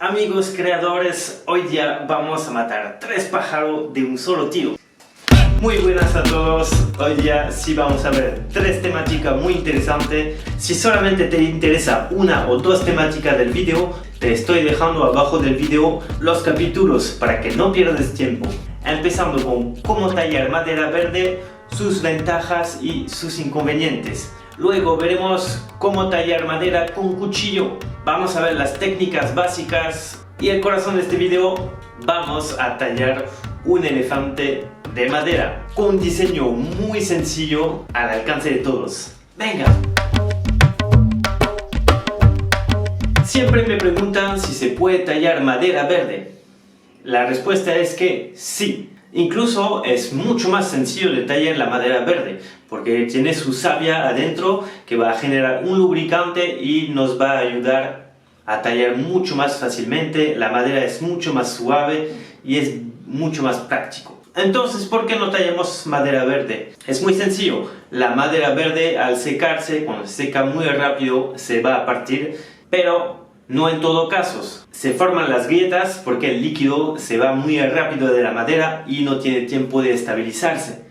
Amigos creadores, hoy día vamos a matar 3 pájaros de un solo tiro. Muy buenas a todos, hoy día sí vamos a ver 3 temáticas muy interesantes. Si solamente te interesa una o 2 temáticas del video, te estoy dejando abajo del video los capítulos para que no pierdas tiempo. Empezando con cómo tallar madera verde, sus ventajas y sus inconvenientes. Luego veremos cómo tallar madera con cuchillo. Vamos a ver las técnicas básicas. Y el corazón de este video, vamos a tallar un elefante de madera con un diseño muy sencillo al alcance de todos. ¡Venga! Siempre me preguntan si se puede tallar madera verde. La respuesta es que sí. Incluso es mucho más sencillo de tallar la madera verde porque tiene su savia adentro que va a generar un lubricante y nos va a ayudar a tallar mucho más fácilmente. La madera es mucho más suave y es mucho más práctico. Entonces, ¿por qué no tallamos madera verde? Es muy sencillo. La madera verde, al secarse, cuando se seca muy rápido, se va a partir, pero no en todo caso. Se forman las grietas porque el líquido se va muy rápido de la madera y no tiene tiempo de estabilizarse.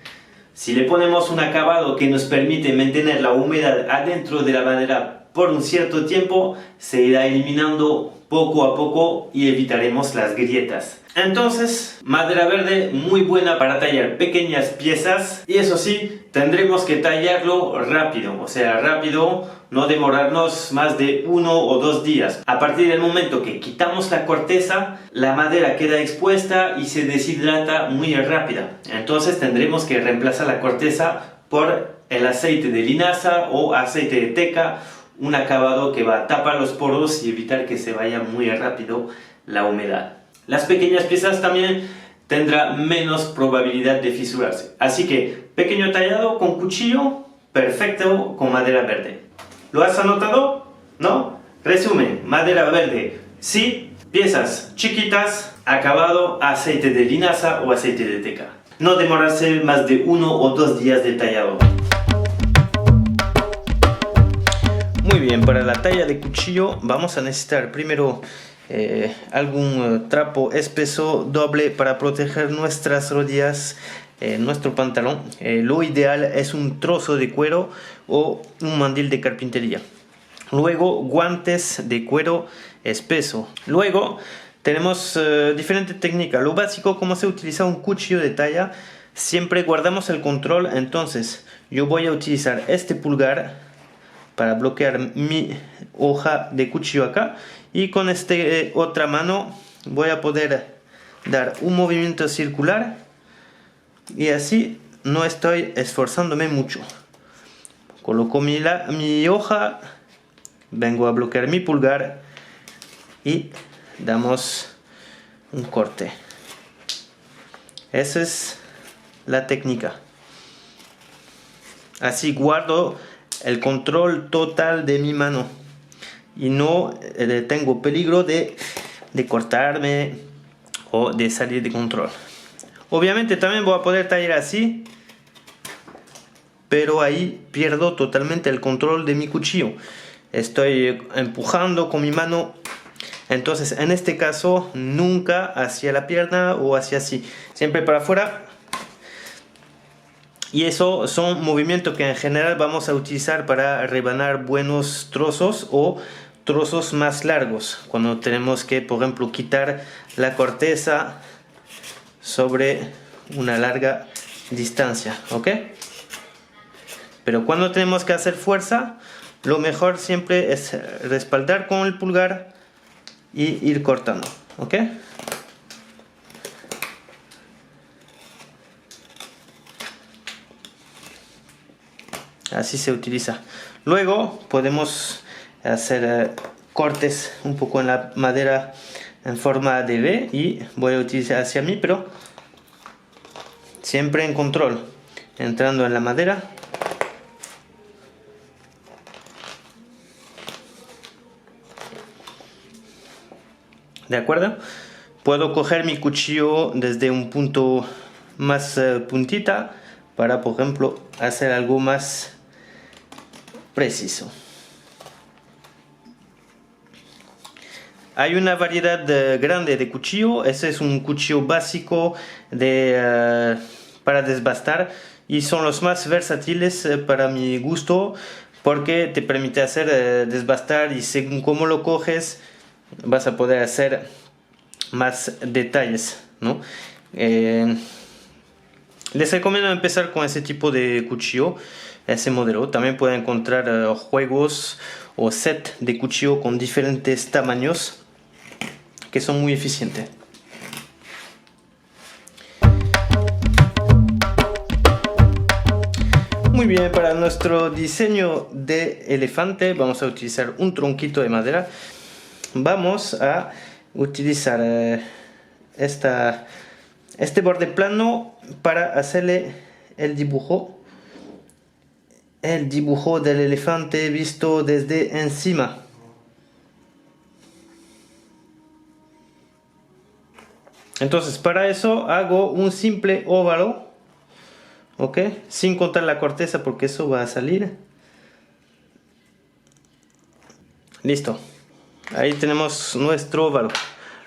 Si le ponemos un acabado que nos permite mantener la humedad adentro de la madera por un cierto tiempo, se irá eliminando poco a poco y evitaremos las grietas. Entonces, madera verde muy buena para tallar pequeñas piezas, y eso sí, tendremos que tallarlo rápido, o sea, rápido, no demorarnos más de 1 o 2 días. A partir del momento que quitamos la corteza, la madera queda expuesta y se deshidrata muy rápida. Entonces tendremos que reemplazar la corteza por el aceite de linaza o aceite de teca, un acabado que va a tapar los poros y evitar que se vaya muy rápido la humedad. Las pequeñas piezas también tendrán menos probabilidad de fisurarse. Así que pequeño tallado con cuchillo, perfecto con madera verde. ¿Lo has anotado? ¿No? Resumen, madera verde, sí, piezas chiquitas, acabado, aceite de linaza o aceite de teca. No demorarse más de 1 o 2 días de tallado. Muy bien, para la talla de cuchillo vamos a necesitar primero algún trapo espeso doble para proteger nuestras rodillas, nuestro pantalón. Lo ideal es un trozo de cuero o un mandil de carpintería. Luego guantes de cuero espeso. Luego tenemos diferentes técnicas. Lo básico, como se utiliza un cuchillo de talla, siempre guardamos el control. Entonces yo voy a utilizar este pulgar para bloquear mi hoja de cuchillo acá, y con esta otra mano voy a poder dar un movimiento circular y así no estoy esforzándome mucho. Coloco mi hoja, vengo a bloquear mi pulgar y damos un corte. Esa es la técnica. Así guardo el control total de mi mano y no tengo peligro de cortarme o de salir de control. Obviamente también voy a poder tallar así, pero ahí pierdo totalmente el control de mi cuchillo. Estoy empujando con mi mano. Entonces en este caso nunca hacia la pierna o hacia así, siempre para afuera. Y eso son movimientos que en general vamos a utilizar para rebanar buenos trozos o trozos más largos, cuando tenemos que, por ejemplo, quitar la corteza sobre una larga distancia, ¿ok? Pero cuando tenemos que hacer fuerza, lo mejor siempre es respaldar con el pulgar y ir cortando, ¿ok? Así se utiliza. Luego podemos hacer cortes un poco en la madera en forma de V, y voy a utilizar hacia mí, pero siempre en control, entrando en la madera. ¿De acuerdo? Puedo coger mi cuchillo desde un punto más puntita para, por ejemplo, hacer algo más preciso. Hay una variedad grande de cuchillo. Ese es un cuchillo básico para desbastar y son los más versátiles para mi gusto, porque te permite hacer desbastar y según cómo lo coges vas a poder hacer más detalles, ¿no? Les recomiendo empezar con ese tipo de cuchillo, ese modelo. También pueden encontrar juegos o set de cuchillo con diferentes tamaños que son muy eficientes. Muy bien, para nuestro diseño de elefante vamos a utilizar un tronquito de madera. Vamos a utilizar este borde plano para hacerle el dibujo del elefante visto desde encima. Entonces para eso hago un simple óvalo, ¿ok? Sin contar la corteza porque eso va a salir. Listo, ahí tenemos nuestro óvalo.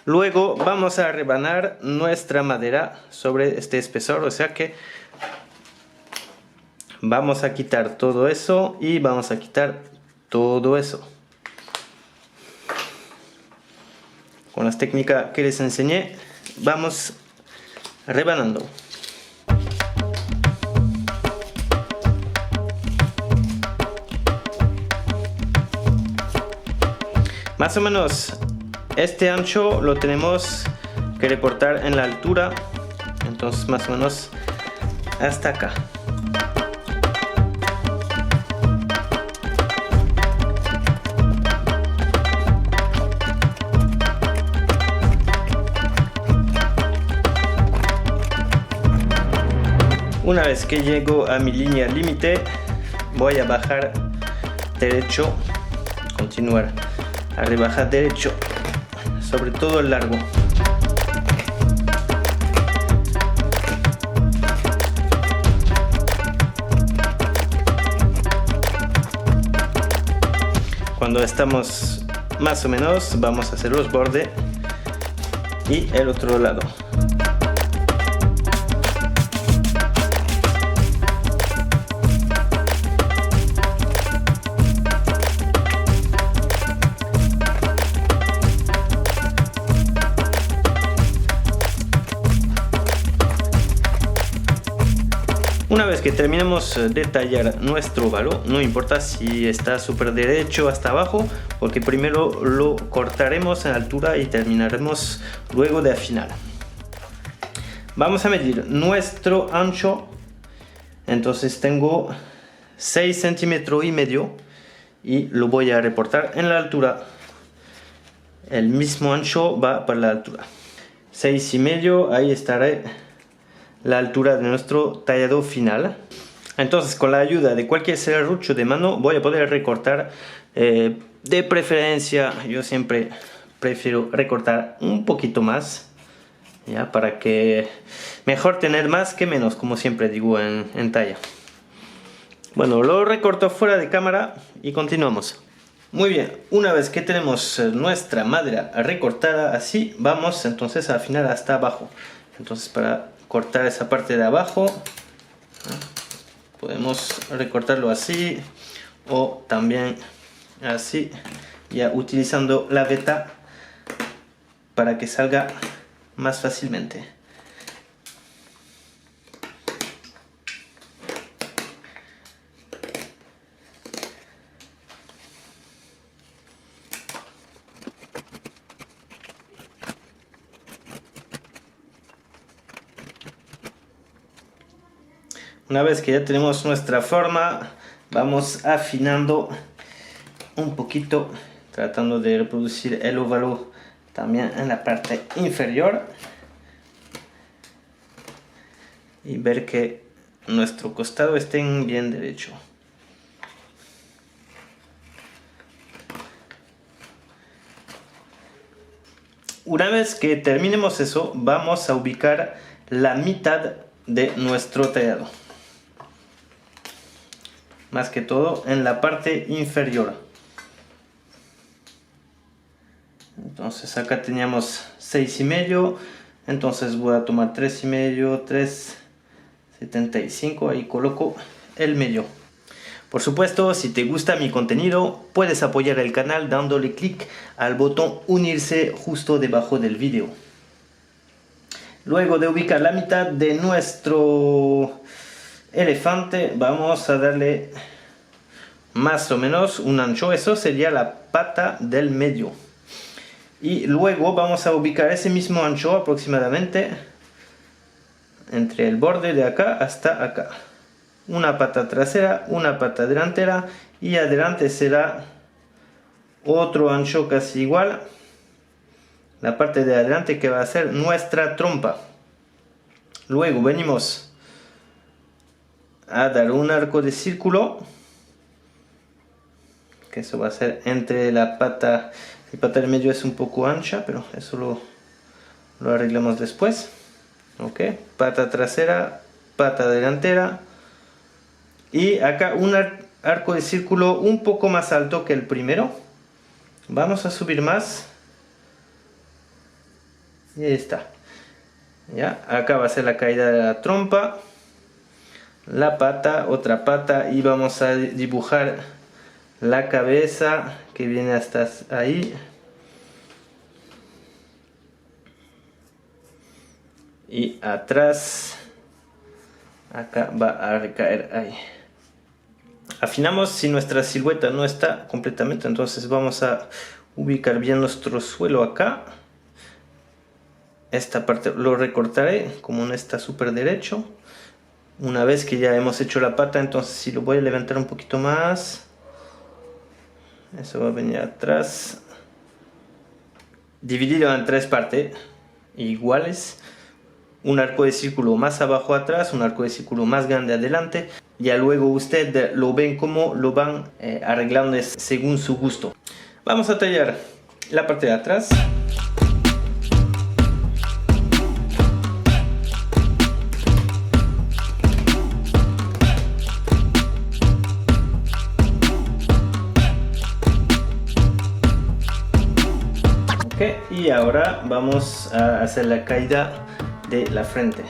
Luego vamos a rebanar nuestra madera sobre este espesor, o sea que vamos a quitar todo eso y vamos a quitar todo eso. Con las técnicas que les enseñé, vamos rebanando. Más o menos este ancho lo tenemos que recortar en la altura, entonces más o menos hasta acá. Una vez que llego a mi línea límite, voy a bajar derecho, continuar a rebajar derecho, sobre todo el largo. Cuando estamos más o menos, vamos a hacer los bordes y el otro lado. Una vez que terminemos de tallar nuestro óvalo, no importa si está súper derecho hasta abajo, porque primero lo cortaremos en altura y terminaremos luego de afinar. Vamos a medir nuestro ancho. Entonces tengo 6 centímetros y medio y lo voy a reportar en la altura. El mismo ancho va para la altura. 6 y medio, ahí estará la altura de nuestro tallado final. Entonces con la ayuda de cualquier serrucho de mano voy a poder recortar. De preferencia yo siempre prefiero recortar un poquito más, ya, para que mejor tener más que menos, como siempre digo en talla. Bueno, lo recorto fuera de cámara y continuamos. Muy bien, una vez que tenemos nuestra madera recortada así, vamos entonces a afinar hasta abajo. Entonces para cortar esa parte de abajo podemos recortarlo así o también así, ya utilizando la veta para que salga más fácilmente. Una vez que ya tenemos nuestra forma, vamos afinando un poquito, tratando de reproducir el óvalo también en la parte inferior y ver que nuestro costado esté bien derecho. Una vez que terminemos eso, vamos a ubicar la mitad de nuestro tallado. Más que todo en la parte inferior. Entonces acá teníamos 6,5, entonces voy a tomar 3,5, 3,75, ahí coloco el medio. Por supuesto, si te gusta mi contenido, puedes apoyar el canal dándole clic al botón unirse justo debajo del vídeo. Luego de ubicar la mitad de nuestro elefante, vamos a darle más o menos un ancho, eso sería la pata del medio. Y luego vamos a ubicar ese mismo ancho aproximadamente entre el borde de acá hasta acá. Una pata trasera, una pata delantera y adelante será otro ancho casi igual. La parte de adelante que va a ser nuestra trompa. Luego venimos a dar un arco de círculo, que eso va a ser entre la pata del medio, es un poco ancha, pero eso lo arreglamos después. Ok, pata trasera, pata delantera. Y acá un arco de círculo un poco más alto que el primero. Vamos a subir más. Y ahí está. Ya, acá va a ser la caída de la trompa. La pata, otra pata. Y vamos a dibujar la cabeza que viene hasta ahí. Y atrás. Acá va a recaer ahí. Afinamos si nuestra silueta no está completamente, entonces vamos a ubicar bien nuestro suelo acá. Esta parte lo recortaré como no está súper derecho. Una vez que ya hemos hecho la pata, entonces si lo voy a levantar un poquito más, eso va a venir atrás. Dividido en tres partes iguales. Un arco de círculo más abajo atrás, un arco de círculo más grande adelante. Ya luego usted lo ven como lo van arreglando según su gusto. Vamos a tallar la parte de atrás. Okay, y ahora vamos a hacer la caída de la frente.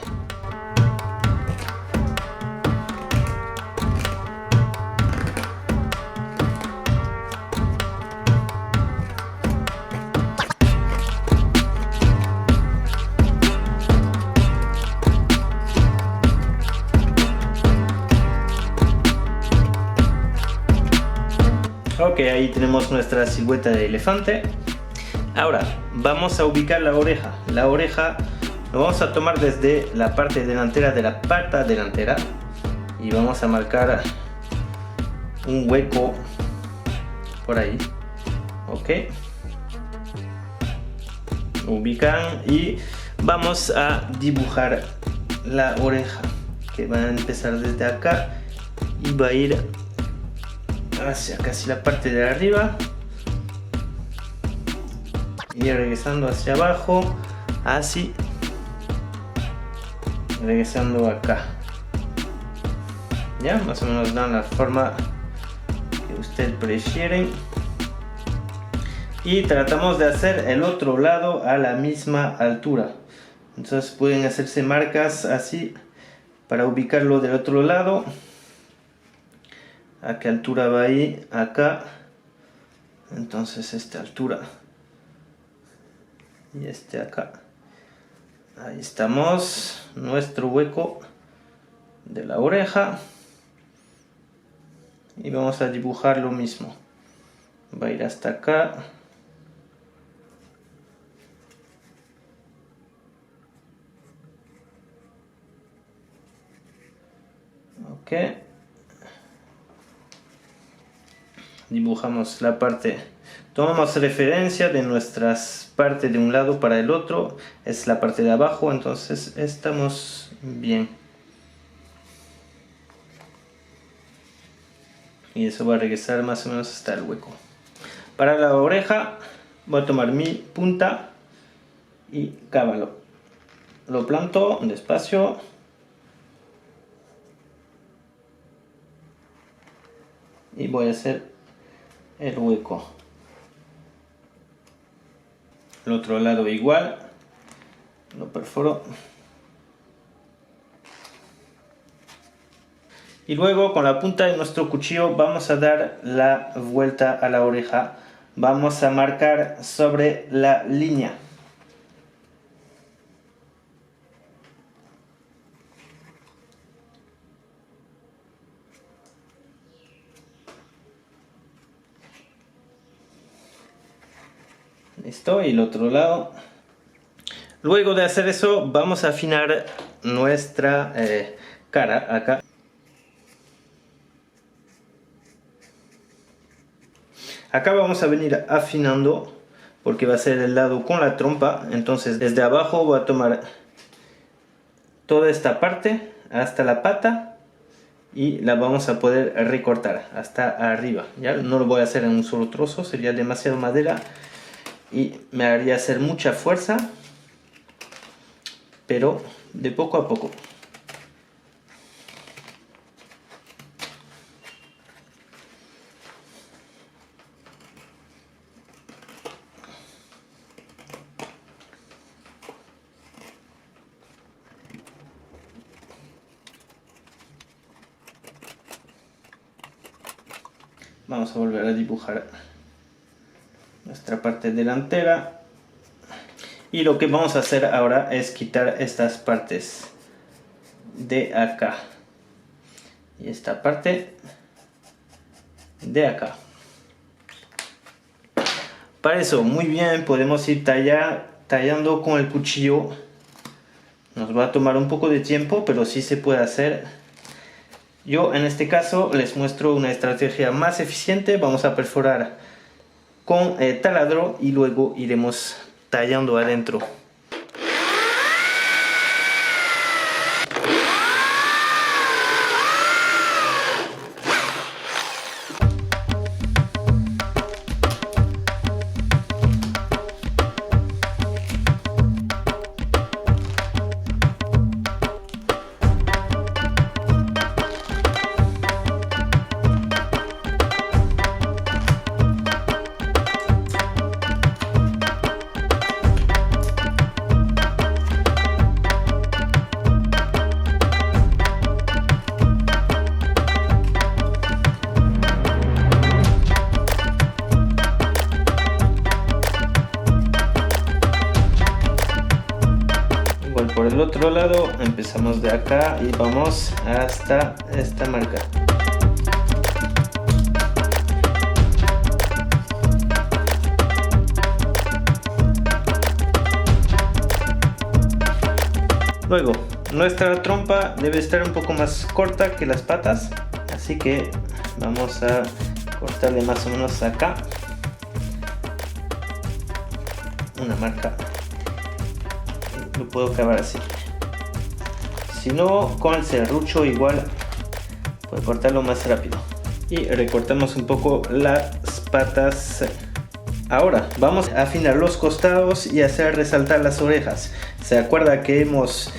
Ok, ahí tenemos nuestra silueta de elefante. Ahora vamos a ubicar la oreja. La oreja lo vamos a tomar desde la parte delantera de la pata delantera y vamos a marcar un hueco por ahí. Ok, ubican y vamos a dibujar la oreja, que va a empezar desde acá y va a ir hacia casi la parte de arriba y regresando hacia abajo, así, regresando acá. Ya, más o menos dan la forma que usted prefiere. Y tratamos de hacer el otro lado a la misma altura. Entonces pueden hacerse marcas así para ubicarlo del otro lado. ¿A qué altura va ahí? Acá. Entonces esta altura. Y este acá. Ahí estamos. Nuestro hueco de la oreja. Y vamos a dibujar lo mismo. Va a ir hasta acá. Ok. Dibujamos la parte. Tomamos referencia de nuestras partes de un lado para el otro. Es la parte de abajo, entonces estamos bien. Y eso va a regresar más o menos hasta el hueco. Para la oreja voy a tomar mi punta y cábalo. Lo planto despacio. Y voy a hacer el hueco. El otro lado igual. Lo perforo. Y luego con la punta de nuestro cuchillo vamos a dar la vuelta a la oreja. Vamos a marcar sobre la línea. Listo, y el otro lado. Luego de hacer eso vamos a afinar nuestra cara acá. Acá vamos a venir afinando porque va a ser el lado con la trompa. Entonces desde abajo voy a tomar toda esta parte hasta la pata y la vamos a poder recortar hasta arriba. ¿Ya? No lo voy a hacer en un solo trozo, sería demasiado madera y me haría hacer mucha fuerza, pero de poco a poco. Vamos a volver a dibujar nuestra parte delantera. Y lo que vamos a hacer ahora es quitar estas partes de acá. Y esta parte de acá. Para eso, muy bien, podemos ir tallando con el cuchillo. Nos va a tomar un poco de tiempo, pero sí se puede hacer. Yo en este caso les muestro una estrategia más eficiente. Vamos a perforar con taladro y luego iremos tallando adentro. Por el otro lado empezamos de acá y vamos hasta esta marca. Luego, nuestra trompa debe estar un poco más corta que las patas, así que vamos a cortarle más o menos acá una marca. Lo puedo acabar así. Si no, con el serrucho igual puedo cortarlo más rápido. Y recortamos un poco las patas. Ahora vamos a afinar los costados y hacer resaltar las orejas. Se acuerda que hemos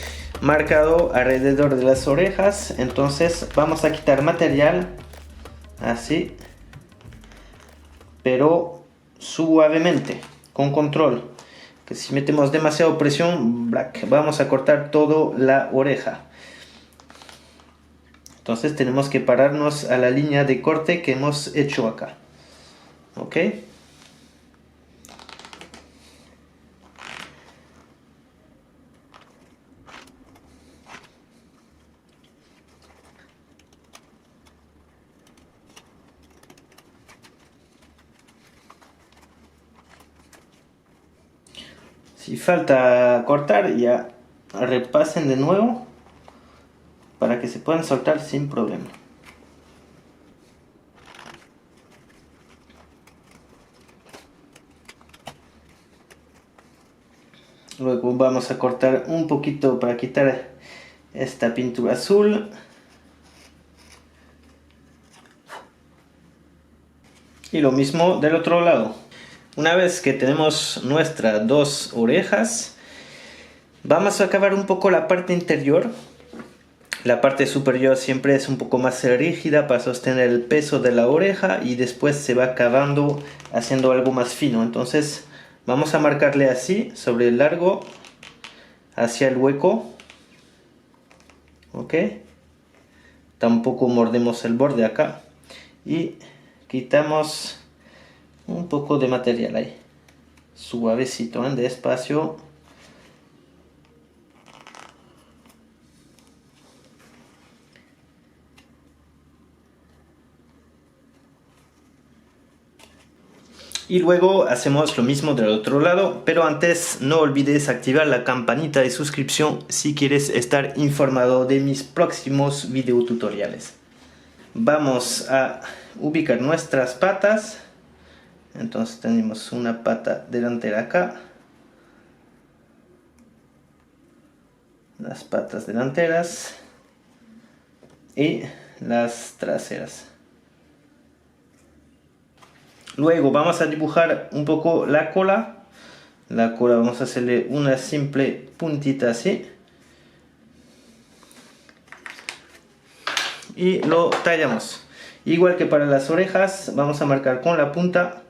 marcado alrededor de las orejas, entonces vamos a quitar material así, pero suavemente, con control. Que si metemos demasiada presión, vamos a cortar toda la oreja. Entonces tenemos que pararnos a la línea de corte que hemos hecho acá. ¿Ok? Si falta cortar, ya repasen de nuevo para que se puedan soltar sin problema. Luego vamos a cortar un poquito para quitar esta pintura azul. Y lo mismo del otro lado. Una vez que tenemos nuestras dos orejas, vamos a acabar un poco la parte interior. La parte superior siempre es un poco más rígida para sostener el peso de la oreja y después se va acabando haciendo algo más fino. Entonces Vamos a marcarle así sobre el largo hacia el hueco. Ok, tampoco mordemos el borde acá y quitamos un poco de material ahí, suavecito, despacio. Y luego hacemos lo mismo del otro lado, pero antes no olvides activar la campanita de suscripción si quieres estar informado de mis próximos videotutoriales. Vamos a ubicar nuestras patas. Entonces tenemos una pata delantera acá, las patas delanteras y las traseras. Luego vamos a dibujar un poco la cola. La cola vamos a hacerle una simple puntita así. Y lo tallamos. Igual que para las orejas, vamos a marcar con la punta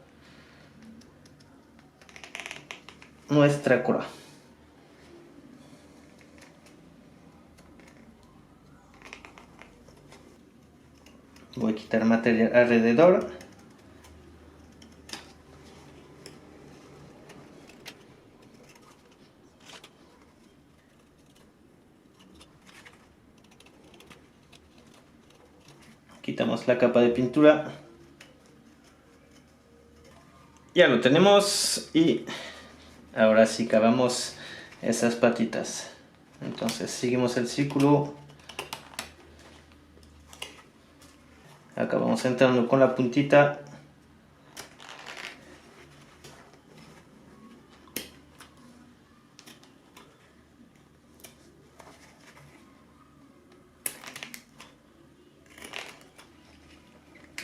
nuestra cola. Voy a quitar material alrededor. Quitamos la capa de pintura. Ya lo tenemos y ahora sí cavamos esas patitas. Entonces seguimos el círculo. Acá vamos entrando con la puntita.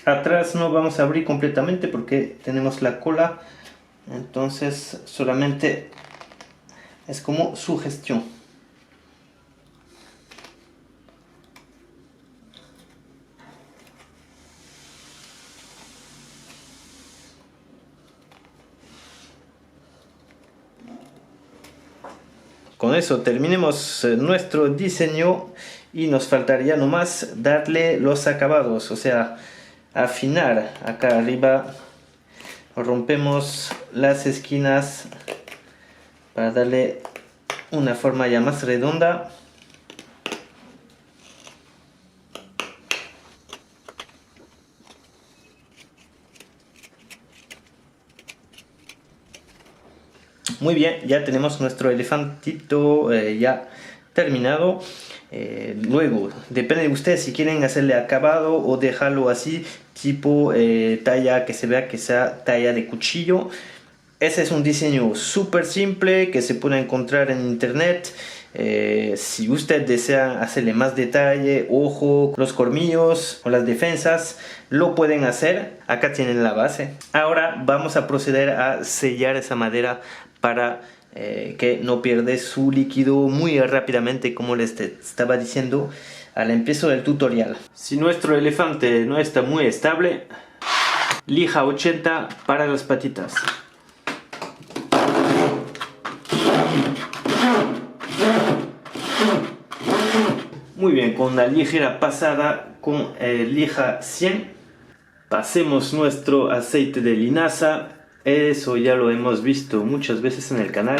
Atrás no vamos a abrir completamente porque tenemos la cola, entonces solamente es como sugestión. Con eso terminemos nuestro diseño y nos faltaría nomás darle los acabados, o sea, afinar. Acá arriba rompemos las esquinas para darle una forma ya más redonda. Muy bien, ya tenemos nuestro elefantito ya terminado. Luego, depende de ustedes si quieren hacerle acabado o dejarlo así, tipo talla que se vea que sea talla de cuchillo. Ese es un diseño súper simple que se puede encontrar en internet. Si usted desea hacerle más detalle, ojo, los colmillos o las defensas, lo pueden hacer. Acá tienen la base. Ahora vamos a proceder a sellar esa madera para que no pierda su líquido muy rápidamente, como les estaba diciendo al empiezo del tutorial. Si nuestro elefante no está muy estable, lija 80 para las patitas. Muy bien, con una ligera pasada con lija 100, pasemos nuestro aceite de linaza. Eso ya lo hemos visto muchas veces en el canal,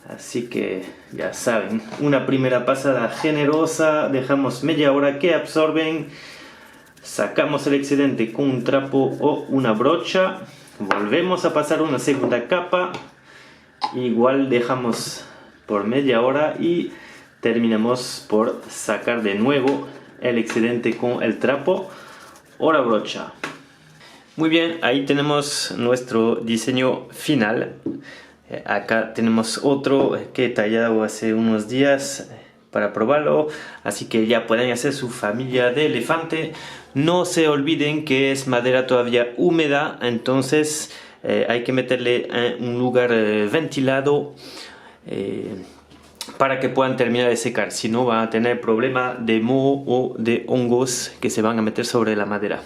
así que ya saben, una primera pasada generosa, dejamos media hora que absorben, sacamos el excedente con un trapo o una brocha, volvemos a pasar una segunda capa, igual dejamos por media hora y terminamos por sacar de nuevo el excedente con el trapo o la brocha. Muy bien, ahí tenemos nuestro diseño final. Acá tenemos otro que he tallado hace unos días para probarlo, así que ya pueden hacer su familia de elefante. No se olviden que es madera todavía húmeda, entonces hay que meterle en un lugar ventilado para que puedan terminar de secar, si no van a tener problema de moho o de hongos que se van a meter sobre la madera.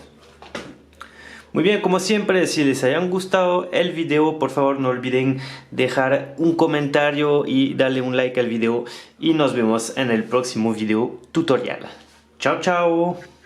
Muy bien, como siempre, si les hayan gustado el video, por favor no olviden dejar un comentario y darle un like al video y nos vemos en el próximo video tutorial. Chao, chao.